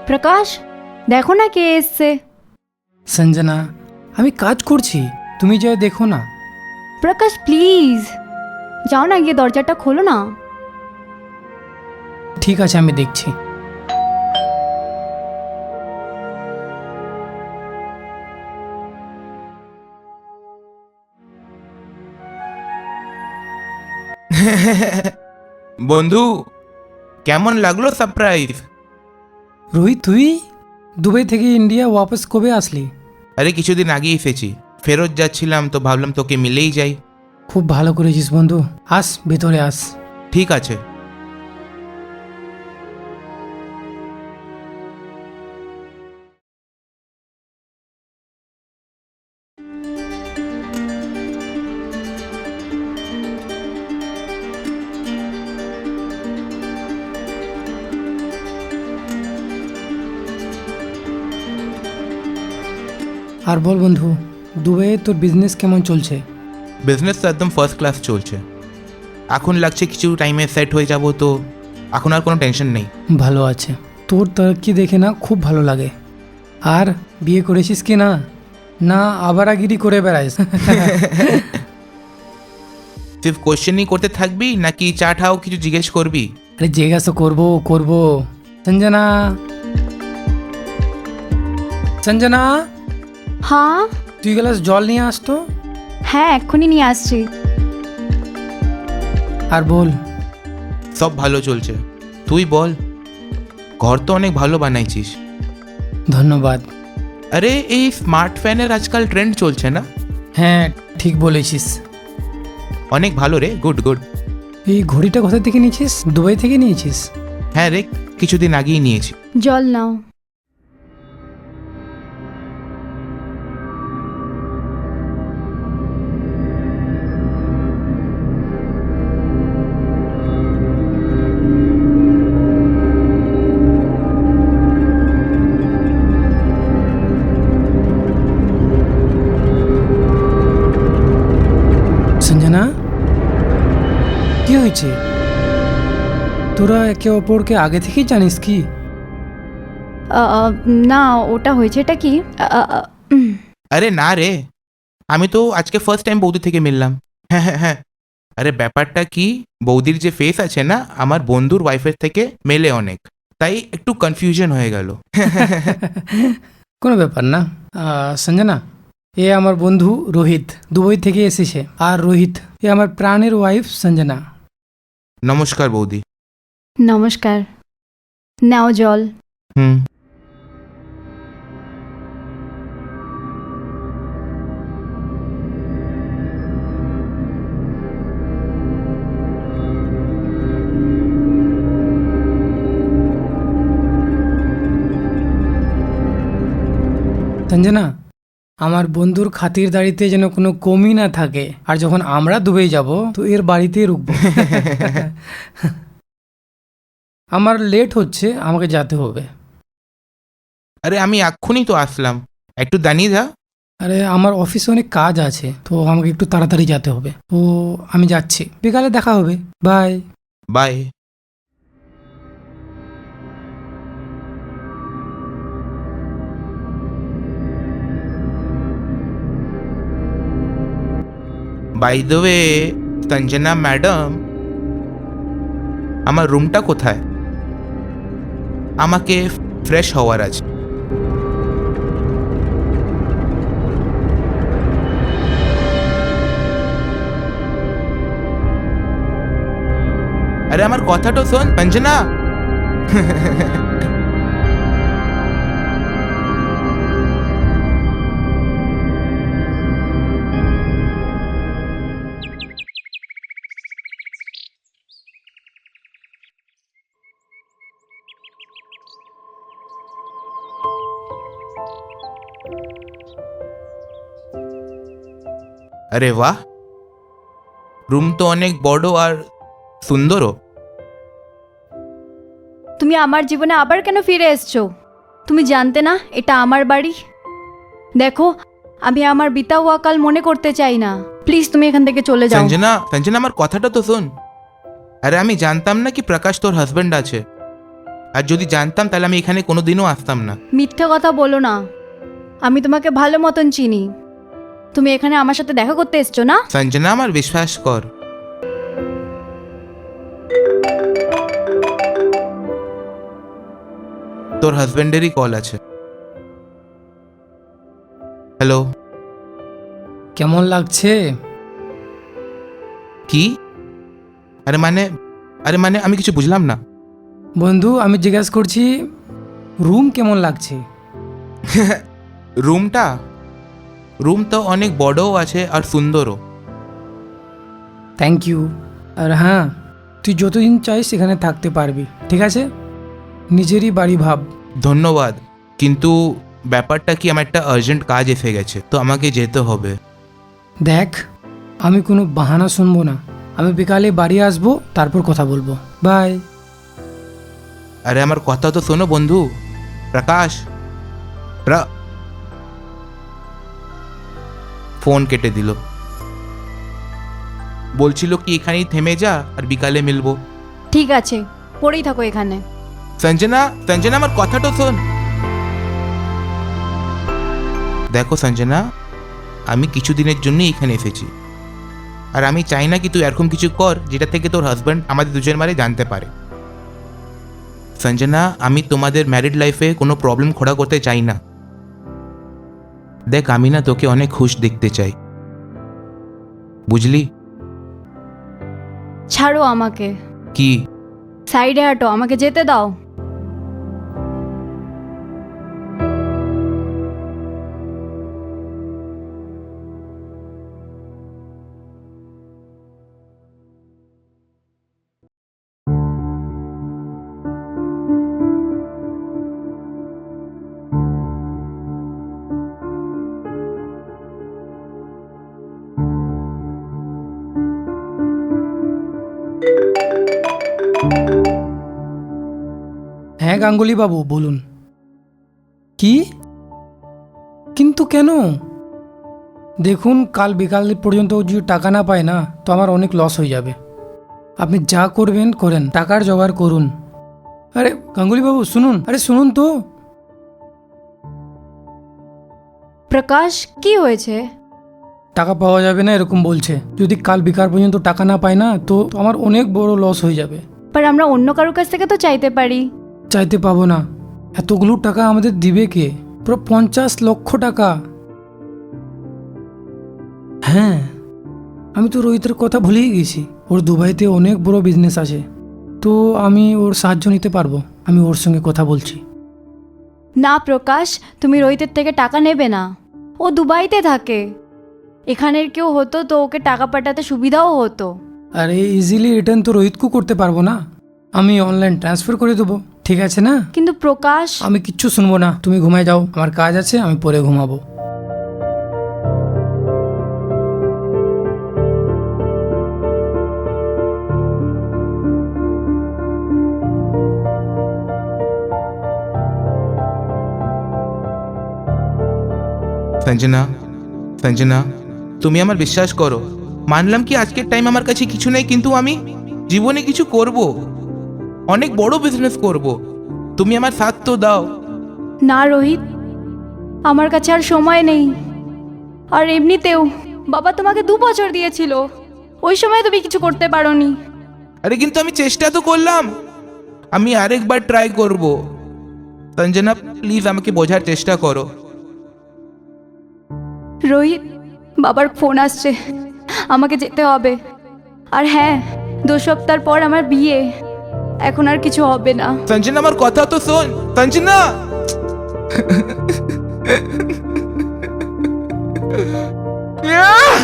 প্রকাশ, দেখো না কে এসছে। সঞ্জনা, আমি কাজ করছি, তুমি যাই দেখো না। প্রকাশ প্লিজ যাও না, গিয়ে দরজাটা খোলো না। ঠিক আছে, আমি দেখছি। বন্ধু, কেমন লাগলো সারপ্রাইজ? রোহিত, তুই দুবাই থেকে ইন্ডিয়া ওয়াপস কবে আসলি? আরে কিছুদিন আগেই এসেছি, ফেরত যাচ্ছিলাম তো ভাবলাম তোকে মিলেই যাই। খুব ভালো করেছিস বন্ধু, আস ভেতরে আস। ঠিক আছে। আর বল বন্ধু, দুবাইয়ে তোর বিজনেস কেমন চলছে? বিজনেস তো একদম ফার্স্ট ক্লাস চলছে। এখন লাগছে কিছু টাইমে সেট হয়ে যাব, তো এখন আর কোনো টেনশন নেই। ভালো আছে, তোর তরক্কি দেখে না খুব ভালো লাগে। আর বিয়ে করেছিস কি না? না আবারাগিরি করে বেড়াইস? সির্ফ কোয়েশ্চেনই করতে থাকবি নাকি চা ঠাও কিছু জিজ্ঞেস করবি? আরে জিজ্ঞাসা করবো করবো। সঞ্জনা, সঞ্জনা, হ্যাঁ 2 গ্লাস জল নিয়ে আসতো। হ্যাঁ, এক্ষুনি নিয়ে আসছি। আর বল। সব ভালো চলছে, তুই বল। ঘর তো অনেক ভালো বানাইছিস। ধন্যবাদ। আরে এই স্মার্ট ফ্যানের আজকাল ট্রেন্ড চলছে না? হ্যাঁ ঠিক বলেছিস। অনেক ভালো রে, গুড গুড। এই ঘড়িটা কোথা থেকে নিয়েছিস? দুবাই থেকে নিয়েছিস? হ্যাঁ রে, কিছুদিন আগেই নিয়েছি। জল নাও। সঞ্জনা, কি হয়েছে? তোরা একে অপরকে আগে থেকেই জানিস কি? না, ওটা হয়েছে এটা কি আরে না রে, আমি তো আজকে ফার্স্ট টাইম বৌদি থেকে মিললাম। হ্যাঁ হ্যাঁ হ্যাঁ। আরে ব্যাপারটা কি, বৌদির যে ফেস আছে না আমার বন্ধুর ওয়াইফের থেকে মেলে অনেক, তাই একটু কনফিউশন হয়ে গেল। কোনো ব্যাপার না। সঞ্জনা, এ আমার বন্ধু রোহিত, দুবাই থেকে এসেছে। আর রোহিত, এ আমার প্রাণের ওয়াইফ সঞ্জনা। নমস্কার বৌদি। নমস্কার, নাও জল। হুম। সঞ্জনা, আমার বন্ধুর খাতিরদারিতে যেন কোনো কমই না থাকে। আর যখন আমরা দুবাই যাব তো এর বাড়িতেই রুকবো। আমার লেট হচ্ছে, আমাকে যেতে হবে। আরে আমি এক্ষুনি তো আসলাম, একটু দাঁড়িয়ে যা। আরে আমার অফিসে অনেক কাজ আছে, তো আমাকে একটু তাড়াতাড়ি যেতে হবে। তো আমি যাচ্ছি, বিকালে দেখা হবে। Bye. Bye. By the way, Sanjana madam, আমার রুমটা কোথায়? আমাকে ফ্রেশ হওয়ার আছে। আরে আমার কথাটা শোন সঞ্জনা। আরে বাহ, রুম তো অনেক বড় আর সুন্দরও। তুমি আমার জীবনে আবার কেন ফিরে এসছো? তুমি জানতে না এটা আমার বাড়ি? দেখো, আমি আমার বিতা হুয়া কাল মনে করতে চাই না। প্লিজ তুমি এখান থেকে চলে যাও। সঞ্জনা, সঞ্জনা আমার কথাটা তো শোন। আরে আমি জানতাম না কি প্রকাশ তোর হাজবেন্ড আছে। আর যদি জানতাম তাহলে আমি এখানে কোনোদিনও আসতাম না। মিথ্যে কথা বলো না, আমি তোমাকে ভালো মতন চিনি। তুমি এখানে আমার সাথে দেখা করতে এসছো না? সঞ্জনা, আমার বিশ্বাস কর। তোর হাজবেন্ডেরই কল আছে। হ্যালো। কেমন লাগছে? কি? আরে মানে আমি কিছু বুঝলাম না। বন্ধু, আমি জিজ্ঞাসা করছি রুম কেমন লাগছে? রুম তো অনেক বড়ও আছে আর সুন্দরও। Thank you. আর হ্যাঁ, তুই যতদিন চাইস সেখানে থাকতে পারবি, ঠিক আছে? নিজেরই বাড়ি ভাব। ধন্যবাদ, কিন্তু ব্যাপারটা কি, আমার একটা আর্জেন্ট কাজ এসে গেছে, তো আমাকে যেতে হবে। দেখ, আমি কোনো বাহানা শুনবো না। আমি বিকালে বাড়ি আসবো, তারপর কথা বলবো। বাই। আরে আমার কথা তো শোনো বন্ধু। প্রকাশ, ফোন কেটে দিল। বলছিল কি এখানেই থেমে যা আর বিকালে মিলবো। ঠিক আছে, পড়েই থাকো এখানে। সঞ্জনা, আমার কথাটা শোন। দেখো সঞ্জনা, আমি কিছুদিনের জন্য এখানে এসেছি, আর আমি চাই না কি তুই এরকম কিছু কর যেটা থেকে তোর হাজব্যান্ড আমাদের দুজনের বারে জানতে পারে। সঞ্জনা, আমি তোমাদের ম্যারিড লাইফে কোনো প্রবলেম খড়া করতে চাই না। দেখ, আমি না তোকে অনেক খুশ দেখতে চাই, বুঝলি? ছাড়ো আমাকে, কি? সাইডে হাঁটো, আমাকে যেতে দাও। হ্যাঁ গাঙ্গুলি বাবু, বলুন। কি? কিন্তু কেন? দেখুন, কাল বিকাল পর্যন্ত যদি টাকা না পায় না, তো আমার অনেক লস হয়ে যাবে। আপনি যা করবেন করেন, টাকার জোগাড় করুন। আরে গাঙ্গুলি বাবু শুনুন, আরে শুনুন তো। প্রকাশ, কি হয়েছে? টাকা পাওয়া যাবে না এরকম বলছে। যদি কাল বিকাল পর্যন্ত টাকা না পায় না, তো আমার অনেক বড় লস হয়ে যাবে। पर আমরা অন্য কারোর কাছ থেকে তো চাইতে পারি। চাইতে পাবো না। এতগুলো টাকা আমাদের দিবে কে? পুরো 50 লক্ষ টাকা। হ্যাঁ, আমি তো রোহিতের কথা ভুলেই গেছি। ওর দুবাইতে অনেক বড় বিজনেস আছে, তো আমি ওর সাহায্য নিতে পারবো। আমি ওর সঙ্গে কথা বলছি। না প্রকাশ, তুমি রোহিতের থেকে টাকা নেবে না। ও দুবাইতে থাকে। এখানের কেউ হতো তো ওকে টাকা পাঠাতে সুবিধাও হতো। আর এই ইজিলি রিটার্ন তো রোহিতকেও করতে পারবো না। আমি অনলাইন ট্রান্সফার করে দেবো, ঠিক আছে না? কিন্তু প্রকাশ, আমি কিচ্ছু শুনবো না, তুমি ঘুমায় যাও। আমার কাজ আছে, আমি পরে ঘুমাবো। সঞ্জনা, তুমি আমার বিশ্বাস করো। মানলাম কি আজকের টাইম আমার কাছে কিছু নেই, কিন্তু আমি জীবনে কিছু করব, অনেক বড় বিজনেস করব। তুমি আমার সাথ তো দাও। না রোহিত, আমার কাছে আর সময় নেই। আর এমনিতেও বাবা তোমাকে 2 বছর দিয়েছিল, ওই সময় তুমি কিছু করতে পারোনি। আরে কিন্তু আমি চেষ্টা তো করলাম, আমি আরেকবার ট্রাই করব। সঞ্জনা প্লিজ আমাকে বোঝার চেষ্টা করো। রোহিত, বাবার ফোন আসছে, আমাকে যেতে হবে। আর হ্যাঁ, 2 সপ্তাহ পর আমার বিয়ে, এখন আর কিছু হবে না। সঞ্জনা, আমার কথা তো শোন। সঞ্জনা, Yeah!